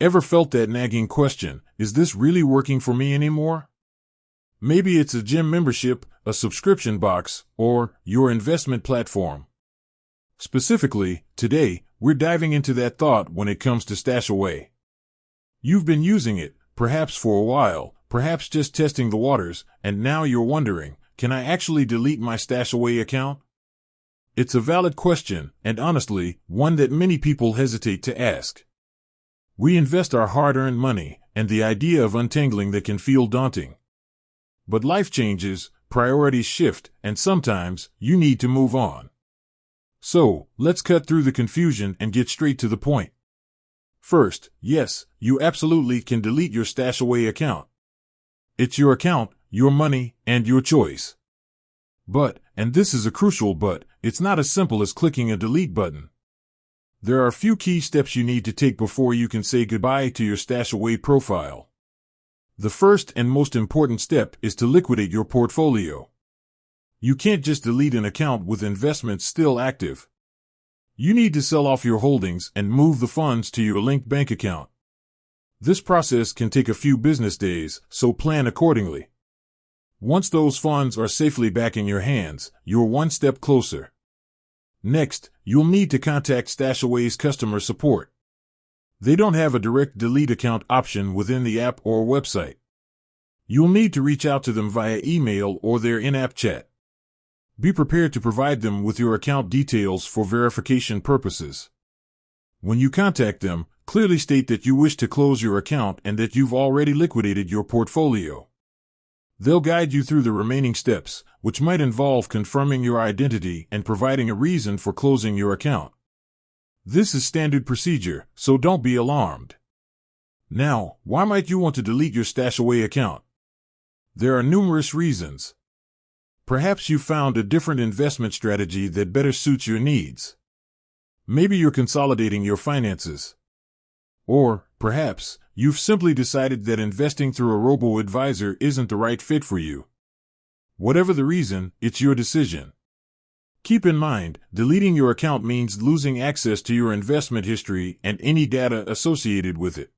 Ever felt that nagging question, is this really working for me anymore? Maybe it's a gym membership, a subscription box, or your investment platform. Specifically, today, we're diving into that thought when it comes to StashAway. You've been using it, perhaps for a while, perhaps just testing the waters, and now you're wondering, can I actually delete my StashAway account? It's a valid question, and honestly, one that many people hesitate to ask. We invest our hard-earned money, and the idea of untangling that can feel daunting. But life changes, priorities shift, and sometimes, you need to move on. So, let's cut through the confusion and get straight to the point. First, yes, you absolutely can delete your StashAway account. It's your account, your money, and your choice. But, and this is a crucial but, it's not as simple as clicking a delete button. There are a few key steps you need to take before you can say goodbye to your StashAway profile. The first and most important step is to liquidate your portfolio. You can't just delete an account with investments still active. You need to sell off your holdings and move the funds to your linked bank account. This process can take a few business days, so plan accordingly. Once those funds are safely back in your hands, you're one step closer. Next, you'll need to contact StashAway's customer support. They don't have a direct delete account option within the app or website. You'll need to reach out to them via email or their in-app chat. Be prepared to provide them with your account details for verification purposes. When you contact them, clearly state that you wish to close your account and that you've already liquidated your portfolio. They'll guide you through the remaining steps, which might involve confirming your identity and providing a reason for closing your account. This is standard procedure, so don't be alarmed. Now, why might you want to delete your StashAway account? There are numerous reasons. Perhaps you found a different investment strategy that better suits your needs. Maybe you're consolidating your finances. Or, perhaps, you've simply decided that investing through a robo-advisor isn't the right fit for you. Whatever the reason, it's your decision. Keep in mind, deleting your account means losing access to your investment history and any data associated with it.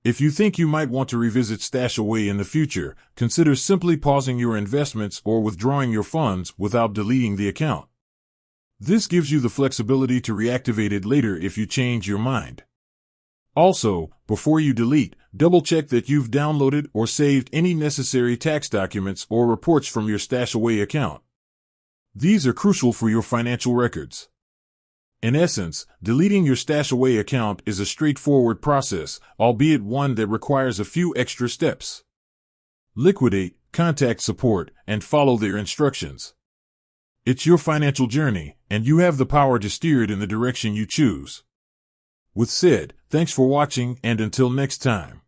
If you think you might want to revisit StashAway in the future, consider simply pausing your investments or withdrawing your funds without deleting the account. This gives you the flexibility to reactivate it later if you change your mind. Also, before you delete, double-check that you've downloaded or saved any necessary tax documents or reports from your StashAway account. These are crucial for your financial records. In essence, deleting your StashAway account is a straightforward process, albeit one that requires a few extra steps. Liquidate, contact support, and follow their instructions. It's your financial journey, and you have the power to steer it in the direction you choose. With said, thanks for watching, and until next time.